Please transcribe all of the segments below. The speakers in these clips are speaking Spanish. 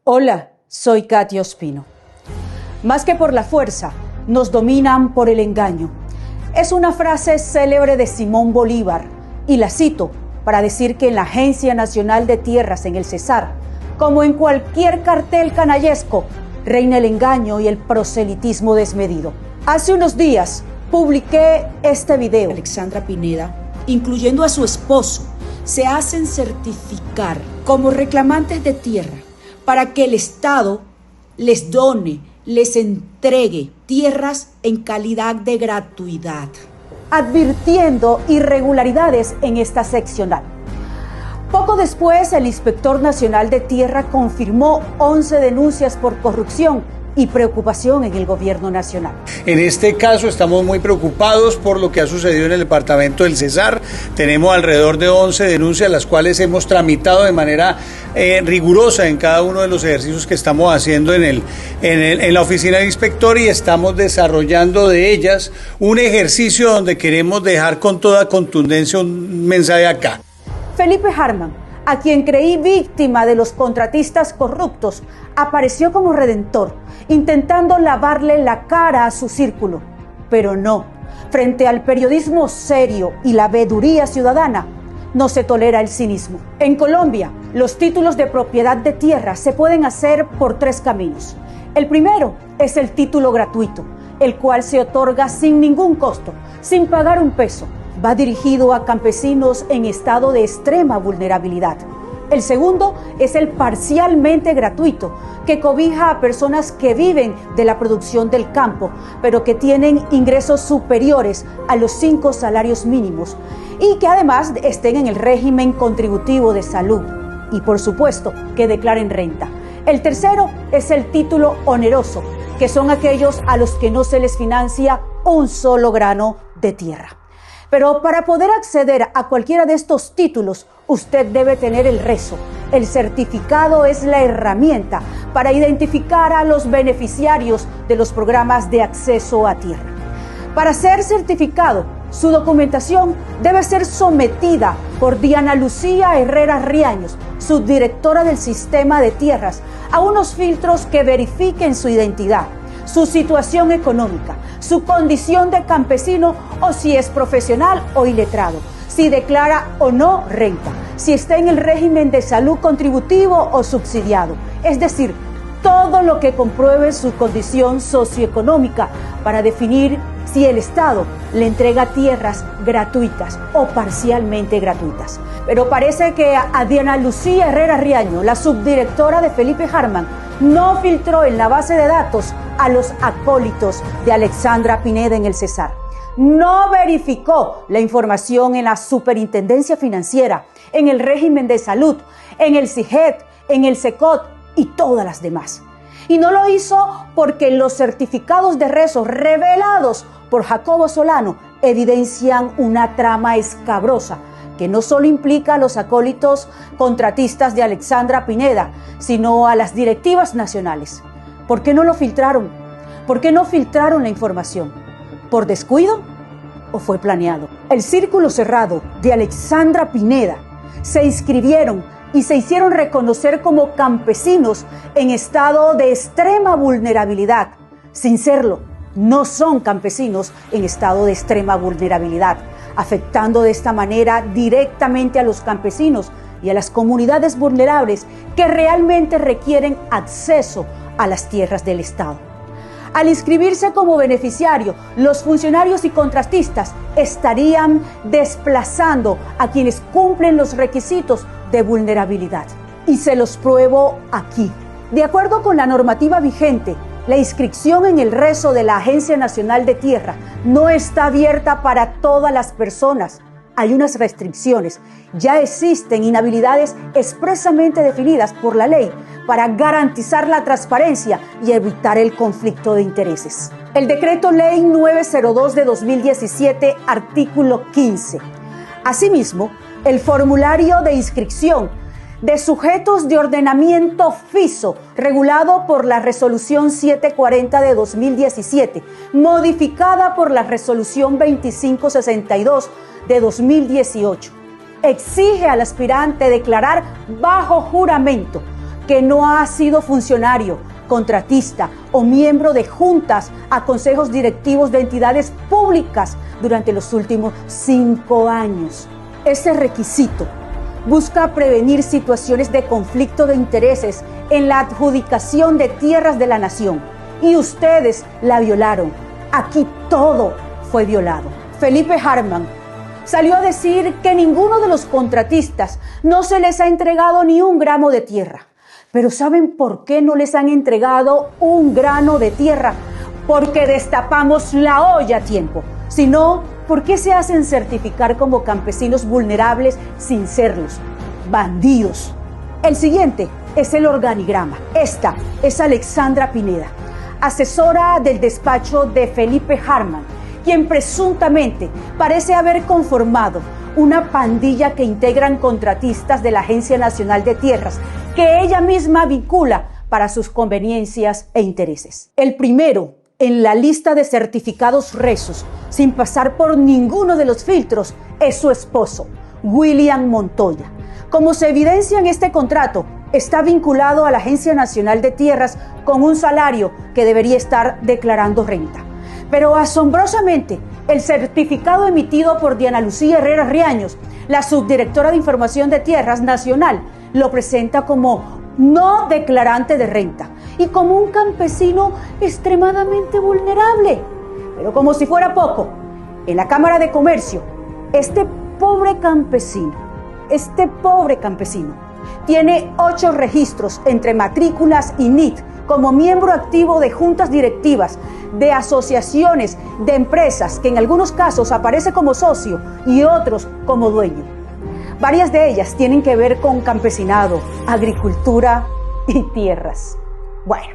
Hola, soy Katia Ospino. Más que por la fuerza, nos dominan por el engaño. Es una frase célebre de Simón Bolívar y la cito para decir que en la Agencia Nacional de Tierras en el Cesar, como en cualquier cartel canallesco, reina el engaño y el proselitismo desmedido. Hace unos días publiqué este video. Alexandra Pineda, incluyendo a su esposo, se hacen certificar como reclamantes de tierra para que el Estado les done, les entregue tierras en calidad de gratuidad, advirtiendo irregularidades en esta seccional. Poco después, el Inspector Nacional de Tierra confirmó 11 denuncias por corrupción y preocupación en el gobierno nacional. En este caso estamos muy preocupados por lo que ha sucedido en el departamento del Cesar. Tenemos alrededor de 11 denuncias, las cuales hemos tramitado de manera rigurosa en cada uno de los ejercicios que estamos haciendo en la oficina del inspector, y estamos desarrollando de ellas un ejercicio donde queremos dejar con toda contundencia un mensaje acá. Felipe Hartmann, a quien creí víctima de los contratistas corruptos, apareció como redentor, intentando lavarle la cara a su círculo. Pero no, frente al periodismo serio y la veeduría ciudadana, no se tolera el cinismo. En Colombia, los títulos de propiedad de tierra se pueden hacer por 3 caminos. El primero es el título gratuito, el cual se otorga sin ningún costo, sin pagar un peso. Va dirigido a campesinos en estado de extrema vulnerabilidad. El segundo es el parcialmente gratuito, que cobija a personas que viven de la producción del campo, pero que tienen ingresos superiores a los 5 salarios mínimos y que además estén en el régimen contributivo de salud y, por supuesto, que declaren renta. El tercero es el título oneroso, que son aquellos a los que no se les financia un solo grano de tierra. Pero para poder acceder a cualquiera de estos títulos, usted debe tener el rezo. El certificado es la herramienta para identificar a los beneficiarios de los programas de acceso a tierra. Para ser certificado, su documentación debe ser sometida por Diana Lucía Herrera Riaños, subdirectora del Sistema de Tierras, a unos filtros que verifiquen su identidad, su situación económica, su condición de campesino o si es profesional o iletrado, si declara o no renta, si está en el régimen de salud contributivo o subsidiado, es decir, todo lo que compruebe su condición socioeconómica para definir si el Estado le entrega tierras gratuitas o parcialmente gratuitas. Pero parece que a Diana Lucía Herrera Riaño, la subdirectora de Felipe Hartmann, no filtró en la base de datos a los acólitos de Alexandra Pineda en el Cesar. No verificó la información en la Superintendencia Financiera, en el régimen de salud, en el CIGET, en el SECOT y todas las demás. Y no lo hizo porque los certificados de rezo revelados por Jacobo Solano evidencian una trama escabrosa que no solo implica a los acólitos contratistas de Alexandra Pineda, sino a las directivas nacionales. ¿Por qué no lo filtraron? ¿Por qué no filtraron la información? ¿Por descuido o fue planeado? El círculo cerrado de Alexandra Pineda se inscribieron y se hicieron reconocer como campesinos en estado de extrema vulnerabilidad. Sin serlo, no son campesinos en estado de extrema vulnerabilidad, afectando de esta manera directamente a los campesinos y a las comunidades vulnerables que realmente requieren acceso a las tierras del Estado. Al inscribirse como beneficiario, los funcionarios y contratistas estarían desplazando a quienes cumplen los requisitos de vulnerabilidad. Y se los pruebo aquí. De acuerdo con la normativa vigente, la inscripción en el rezo de la Agencia Nacional de Tierra no está abierta para todas las personas. Hay unas restricciones. Ya existen inhabilidades expresamente definidas por la ley para garantizar la transparencia y evitar el conflicto de intereses. El Decreto Ley 902 de 2017, artículo 15. Asimismo, el formulario de inscripción de sujetos de ordenamiento FISO, regulado por la Resolución 740 de 2017, modificada por la Resolución 2562 de 2018, exige al aspirante declarar bajo juramento que no ha sido funcionario, contratista o miembro de juntas a consejos directivos de entidades públicas durante los últimos 5 años. Ese requisito busca prevenir situaciones de conflicto de intereses en la adjudicación de tierras de la nación. Y ustedes la violaron. Aquí todo fue violado. Felipe Hartmann salió a decir que ninguno de los contratistas no se les ha entregado ni un gramo de tierra. Pero ¿saben por qué no les han entregado un grano de tierra? Porque destapamos la olla a tiempo. Si no, ¿por qué se hacen certificar como campesinos vulnerables sin serlos? Bandidos. El siguiente es el organigrama. Esta es Alexandra Pineda, asesora del despacho de Felipe Hartmann, quien presuntamente parece haber conformado una pandilla que integran contratistas de la Agencia Nacional de Tierras, que ella misma vincula para sus conveniencias e intereses. El primero en la lista de certificados rezos, sin pasar por ninguno de los filtros, es su esposo, William Montoya. Como se evidencia en este contrato, está vinculado a la Agencia Nacional de Tierras con un salario que debería estar declarando renta. Pero asombrosamente, el certificado emitido por Diana Lucía Herrera Riaños, la subdirectora de Información de Tierras Nacional, lo presenta como no declarante de renta y como un campesino extremadamente vulnerable. Pero como si fuera poco, en la Cámara de Comercio, este pobre campesino tiene 8 registros entre matrículas y NIT como miembro activo de juntas directivas, de asociaciones, de empresas, que en algunos casos aparece como socio y otros como dueño. Varias de ellas tienen que ver con campesinado, agricultura y tierras. Bueno,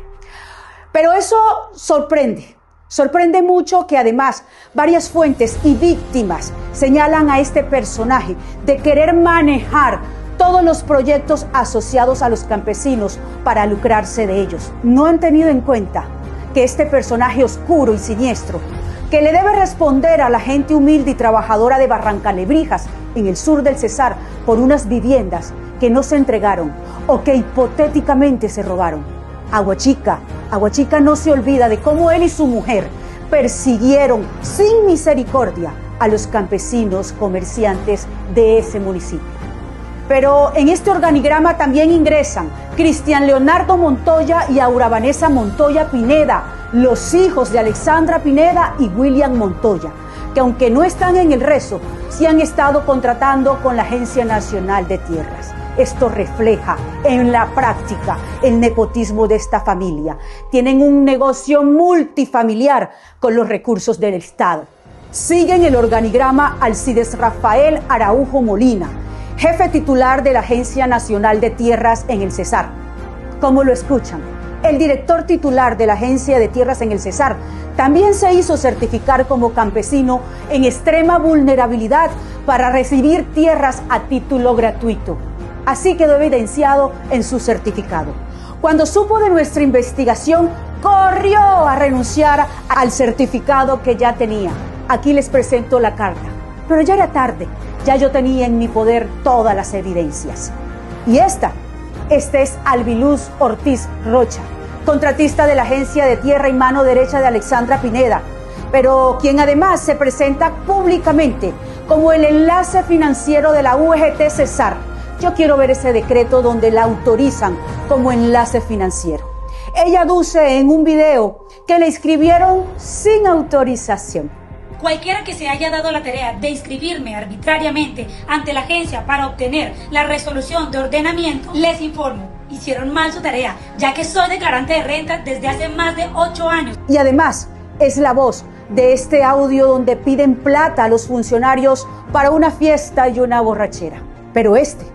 pero eso sorprende. Sorprende mucho que además varias fuentes y víctimas señalan a este personaje de querer manejar todos los proyectos asociados a los campesinos para lucrarse de ellos. No han tenido en cuenta que este personaje oscuro y siniestro, que le debe responder a la gente humilde y trabajadora de Barrancalebrijas, en el sur del Cesar, por unas viviendas que no se entregaron o que hipotéticamente se robaron. Aguachica no se olvida de cómo él y su mujer persiguieron sin misericordia a los campesinos comerciantes de ese municipio. Pero en este organigrama también ingresan Cristian Leonardo Montoya y Aura Vanessa Montoya Pineda, los hijos de Alexandra Pineda y William Montoya, que aunque no están en el rezo, sí han estado contratando con la Agencia Nacional de Tierras. Esto refleja en la práctica el nepotismo de esta familia. Tienen un negocio multifamiliar con los recursos del Estado. Sigue en el organigrama Alcides Rafael Araujo Molina, jefe titular de la Agencia Nacional de Tierras en el Cesar. Como lo escuchan, el director titular de la Agencia de Tierras en el Cesar también se hizo certificar como campesino en extrema vulnerabilidad para recibir tierras a título gratuito. Así quedó evidenciado en su certificado. Cuando supo de nuestra investigación, corrió a renunciar al certificado que ya tenía. Aquí les presento la carta. Pero ya era tarde, ya yo tenía en mi poder todas las evidencias. Y este es Albiluz Ortiz Rocha, contratista de la Agencia de Tierra y mano derecha de Alexandra Pineda, pero quien además se presenta públicamente como el enlace financiero de la UGT Cesar. Yo quiero ver ese decreto donde la autorizan como enlace financiero. Ella aduce en un video que le inscribieron sin autorización. Cualquiera que se haya dado la tarea de inscribirme arbitrariamente ante la agencia para obtener la resolución de ordenamiento, les informo, hicieron mal su tarea, ya que soy declarante de renta desde hace más de 8 años. Y además es la voz de este audio donde piden plata a los funcionarios para una fiesta y una borrachera. Pero este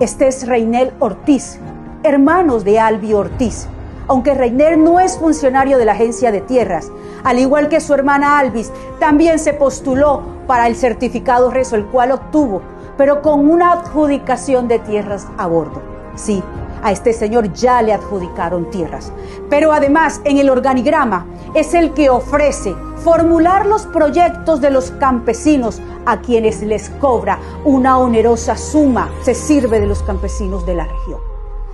es Reinel Ortiz, hermanos de Albi Ortiz. Aunque Reinel no es funcionario de la Agencia de Tierras, al igual que su hermana Albis, también se postuló para el certificado rezo, el cual obtuvo, pero con una adjudicación de tierras a bordo. Sí, a este señor ya le adjudicaron tierras. Pero además, en el organigrama, es el que ofrece formular los proyectos de los campesinos a quienes les cobra una onerosa suma. Se sirve de los campesinos de la región.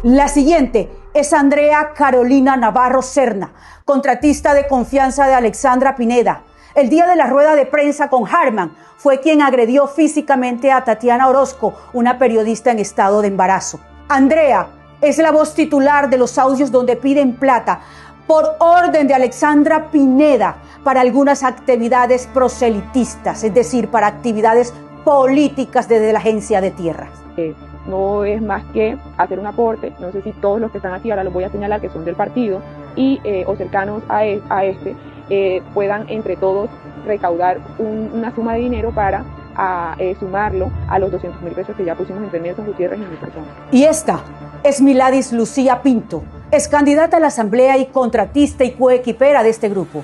La siguiente es Andrea Carolina Navarro Serna, contratista de confianza de Alexandra Pineda. El día de la rueda de prensa con Harman fue quien agredió físicamente a Tatiana Orozco, una periodista en estado de embarazo. Andrea es la voz titular de los audios donde piden plata por orden de Alexandra Pineda para algunas actividades proselitistas, es decir, para actividades políticas desde la Agencia de Tierras. No es más que hacer un aporte. No sé si todos los que están aquí, ahora los voy a señalar, que son del partido y o cercanos a este, puedan entre todos recaudar una suma de dinero para sumarlo a los 200.000 pesos que ya pusimos entre Nelson Gutiérrez y mi persona. Y esta es Miladis Lucía Pinto, es candidata a la asamblea y contratista y coequipera de este grupo.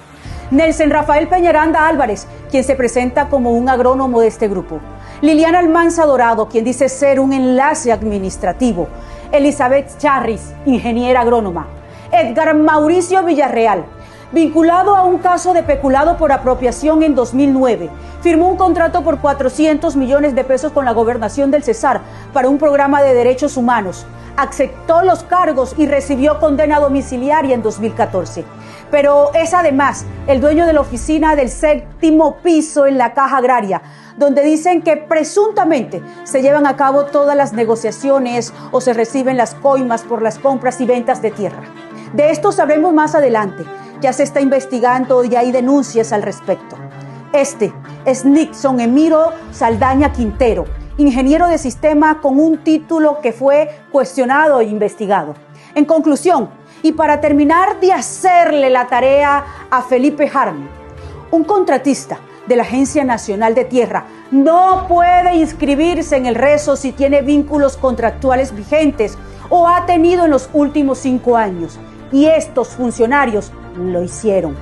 Nelson Rafael Peñaranda Álvarez, quien se presenta como un agrónomo de este grupo. Liliana Almanza Dorado, quien dice ser un enlace administrativo. Elizabeth Charris, ingeniera agrónoma. Edgar Mauricio Villarreal, vinculado a un caso de peculado por apropiación en 2009. Firmó un contrato por 400 millones de pesos con la gobernación del Cesar para un programa de derechos humanos. Aceptó los cargos y recibió condena domiciliaria en 2014. Pero es además el dueño de la oficina del 7º piso en la Caja Agraria, donde dicen que presuntamente se llevan a cabo todas las negociaciones o se reciben las coimas por las compras y ventas de tierra. De esto sabremos más adelante. Ya se está investigando y hay denuncias al respecto. Este es Nixon Emiro Saldaña Quintero, ingeniero de sistema con un título que fue cuestionado e investigado. En conclusión, y para terminar de hacerle la tarea a Felipe Harman, un contratista de la Agencia Nacional de Tierra no puede inscribirse en el rezo si tiene vínculos contractuales vigentes o ha tenido en los últimos 5 años. Y estos funcionarios lo hicieron.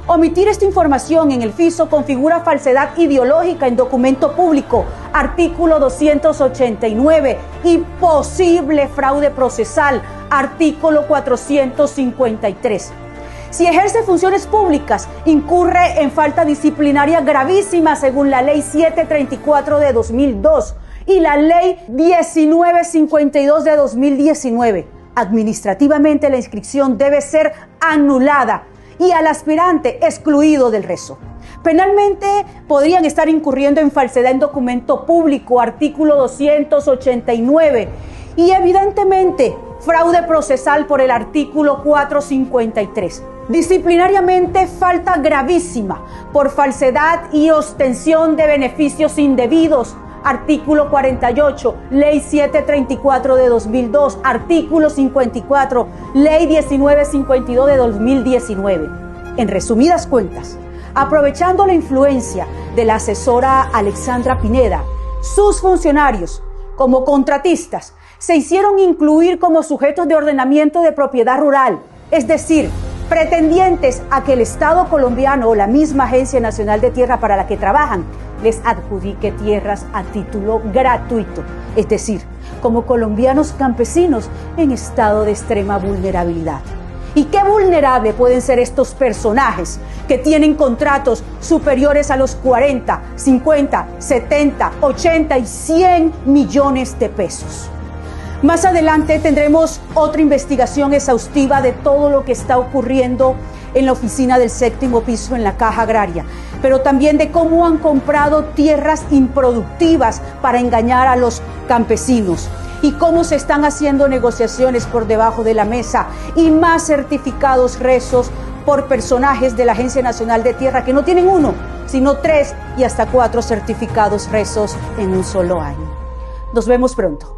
Omitir esta información en el FISO configura falsedad ideológica en documento público, artículo 289, y posible fraude procesal, artículo 453. Si ejerce funciones públicas, incurre en falta disciplinaria gravísima según la Ley 734 de 2002 y la Ley 1952 de 2019. Administrativamente la inscripción debe ser anulada y al aspirante excluido del rezo. Penalmente podrían estar incurriendo en falsedad en documento público, artículo 289, y evidentemente fraude procesal por el artículo 453. Disciplinariamente, falta gravísima por falsedad y obtención de beneficios indebidos, artículo 48, Ley 734 de 2002, artículo 54, Ley 1952 de 2019. En resumidas cuentas, aprovechando la influencia de la asesora Alexandra Pineda, sus funcionarios, como contratistas, se hicieron incluir como sujetos de ordenamiento de propiedad rural, es decir, pretendientes a que el Estado colombiano o la misma Agencia Nacional de Tierra para la que trabajan les adjudique tierras a título gratuito, es decir, como colombianos campesinos en estado de extrema vulnerabilidad. ¿Y qué vulnerable pueden ser estos personajes que tienen contratos superiores a los 40, 50, 70, 80 y 100 millones de pesos? Más adelante tendremos otra investigación exhaustiva de todo lo que está ocurriendo en la oficina del 7º piso en la Caja Agraria, pero también de cómo han comprado tierras improductivas para engañar a los campesinos y cómo se están haciendo negociaciones por debajo de la mesa y más certificados rezos por personajes de la Agencia Nacional de Tierra que no tienen 1, sino 3 y hasta 4 certificados rezos en un solo año. Nos vemos pronto.